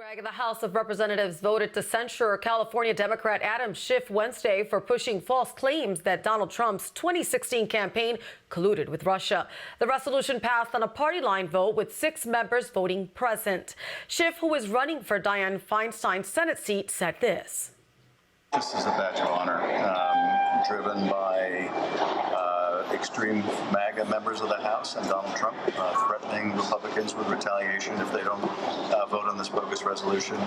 Greg, the House of Representatives voted to censure California Democrat Adam Schiff Wednesday for pushing false claims that Donald Trump's 2016 campaign colluded with Russia. The resolution passed on a party line vote with 6 members voting present. Schiff, who is running for Dianne Feinstein's Senate seat, said this. This is a badge of honor driven by extreme MAGA members of the House and Donald Trump threatening Republicans with retaliation if they don't vote on this bogus resolution.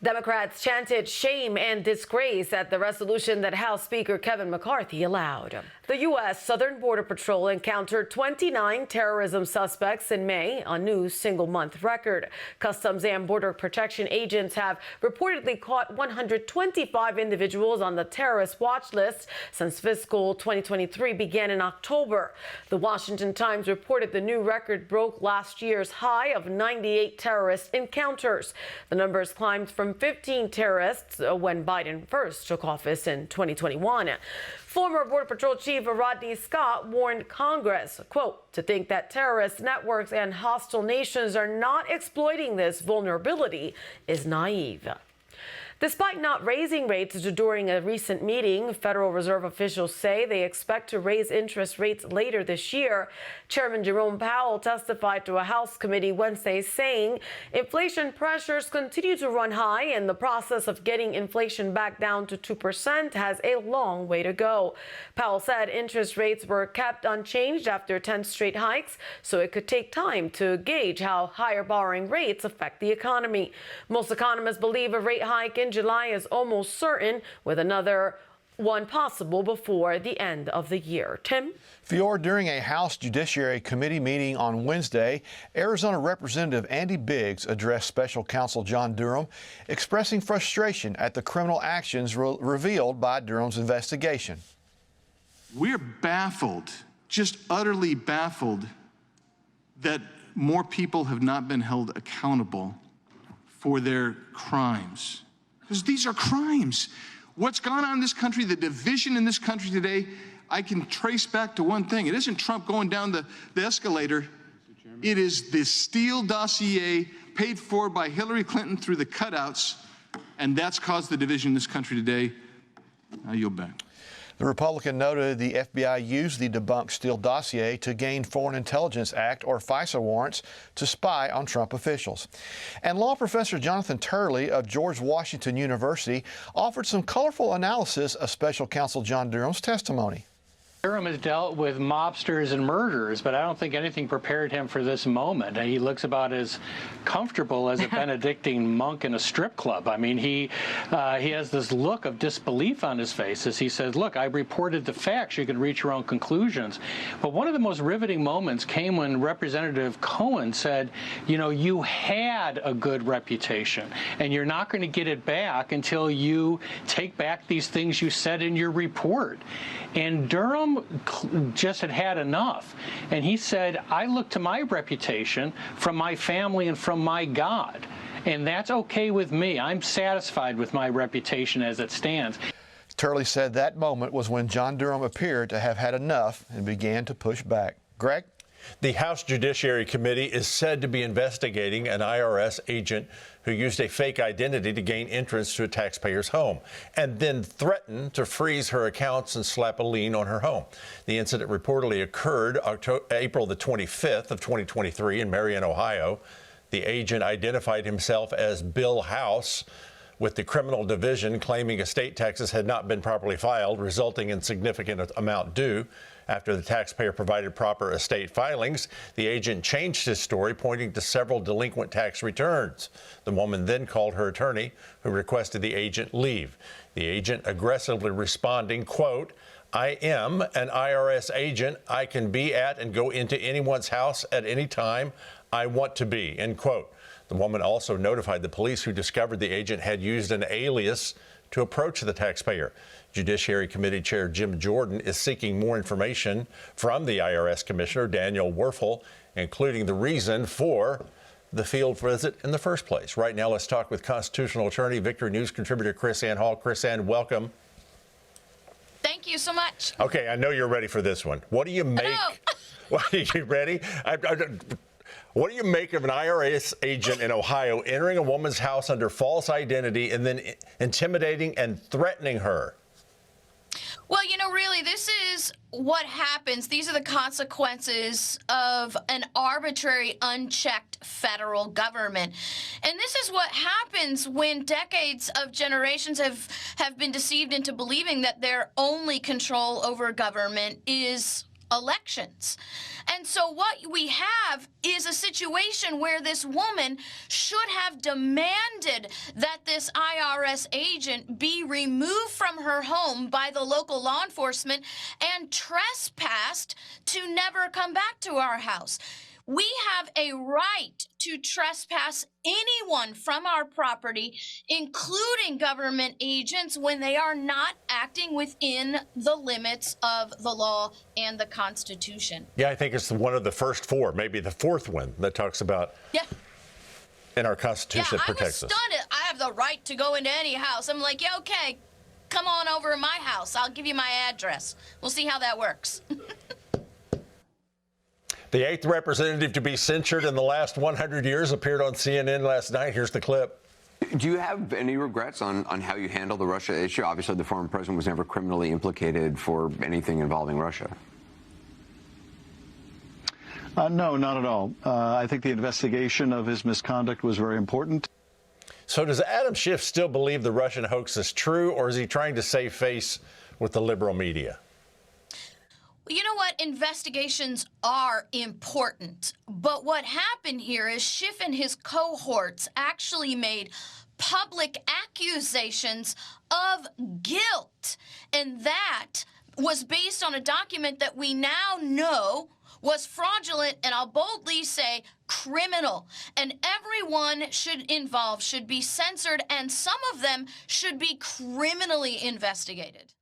Democrats chanted shame and disgrace at the resolution that House Speaker Kevin McCarthy allowed. The U.S. Southern Border Patrol encountered 29 terrorism suspects in May, a new single-month record. Customs and Border Protection agents have reportedly caught 125 individuals on the terrorist watch list since fiscal 2023 began in October. The Washington Times reported the new record broke last year's high of 98 terrorist encounters. The numbers climbed from 15 terrorists when Biden first took office in 2021. Former Border Patrol Chief Rodney Scott warned Congress, quote, to think that terrorist networks and hostile nations are not exploiting this vulnerability is naive. Despite not raising rates during a recent meeting, Federal Reserve officials say they expect to raise interest rates later this year. Chairman Jerome Powell testified to a House committee Wednesday saying inflation pressures continue to run high and the process of getting inflation back down to 2% has a long way to go. Powell said interest rates were kept unchanged after 10 straight hikes, so it could take time to gauge how higher borrowing rates affect the economy. Most economists believe a rate hike in July is almost certain, with another one possible before the end of the year. Tim? Fior, during a House Judiciary Committee meeting on Wednesday, Arizona Representative Andy Biggs addressed Special Counsel John Durham, expressing frustration at the criminal actions revealed by Durham's investigation. We're baffled, just utterly baffled, that more people have not been held accountable for their crimes. Because these are crimes. What's gone on in this country, the division in this country today, I can trace back to one thing. It isn't Trump going down the escalator. It is this Steele dossier paid for by Hillary Clinton through the cutouts, and that's caused the division in this country today. I yield back. The Republican noted the FBI used the debunked Steele dossier to gain Foreign Intelligence Act or FISA warrants to spy on Trump officials. And law professor Jonathan Turley of George Washington University offered some colorful analysis of Special Counsel John Durham's testimony. Durham has dealt with mobsters and murderers, but I don't think anything prepared him for this moment. He looks about as comfortable as a Benedictine monk in a strip club. I mean, he has this look of disbelief on his face as he says, look, I reported the facts. You can reach your own conclusions. But one of the most riveting moments came when Representative Cohen said, you know, you had a good reputation, and you're not going to get it back until you take back these things you said in your report. And Durham just had enough. And he said, I look to my reputation from my family and from my God. And that's okay with me. I'm satisfied with my reputation as it stands. Turley said that moment was when John Durham appeared to have had enough and began to push back. Greg? The House Judiciary Committee is said to be investigating an IRS agent who used a fake identity to gain entrance to a taxpayer's home and then threatened to freeze her accounts and slap a lien on her home. The incident reportedly occurred April the 25th of 2023 in Marion, Ohio. The agent identified himself as Bill House, with the criminal division claiming estate taxes had not been properly filed, resulting in significant amount due. After the taxpayer provided proper estate filings, the agent changed his story, pointing to several delinquent tax returns. The woman then called her attorney, who requested the agent leave. The agent aggressively responding, quote, I am an IRS agent. I can be at and go into anyone's house at any time I want to be, end quote. The woman also notified the police, who discovered the agent had used an alias to approach the taxpayer. Judiciary Committee Chair Jim Jordan is seeking more information from the IRS Commissioner Daniel Werfel, including the reason for the field visit in the first place. Right now, let's talk with constitutional attorney, Victory News contributor KrisAnne Hall. KrisAnne, welcome. Thank you so much. Okay, I know you're ready for this one. What do you make? Are you ready? What do you make of an IRS agent in Ohio entering a woman's house under false identity and then intimidating and threatening her? Well, you know, really, this is what happens. These are the consequences of an arbitrary, unchecked federal government. And this is what happens when decades of generations have been deceived into believing that their only control over government is elections. And so what we have is a situation where this woman should have demanded that this IRS agent be removed from her home by the local law enforcement and trespassed to never come back to our house. We have a right to trespass anyone from our property, including government agents, when they are not acting within the limits of the law and the Constitution. Yeah, I think it's one of the first four, maybe the fourth one that talks about in our Constitution that protects us. I was stunned. I have the right to go into any house. I'm like, yeah, okay, come on over to my house. I'll give you my address. We'll see how that works. The eighth representative to be censured in the last 100 years appeared on CNN last night. Here's the clip. Do you have any regrets on how you handled the Russia issue? Obviously, the former president was never criminally implicated for anything involving Russia. No, not at all. I think the investigation of his misconduct was very important. So does Adam Schiff still believe the Russian hoax is true, or is he trying to save face with the liberal media? You know what? Investigations are important. But what happened here is Schiff and his cohorts actually made public accusations of guilt. And that was based on a document that we now know was fraudulent, and I'll boldly say criminal. And everyone involved should be censored, and some of them should be criminally investigated.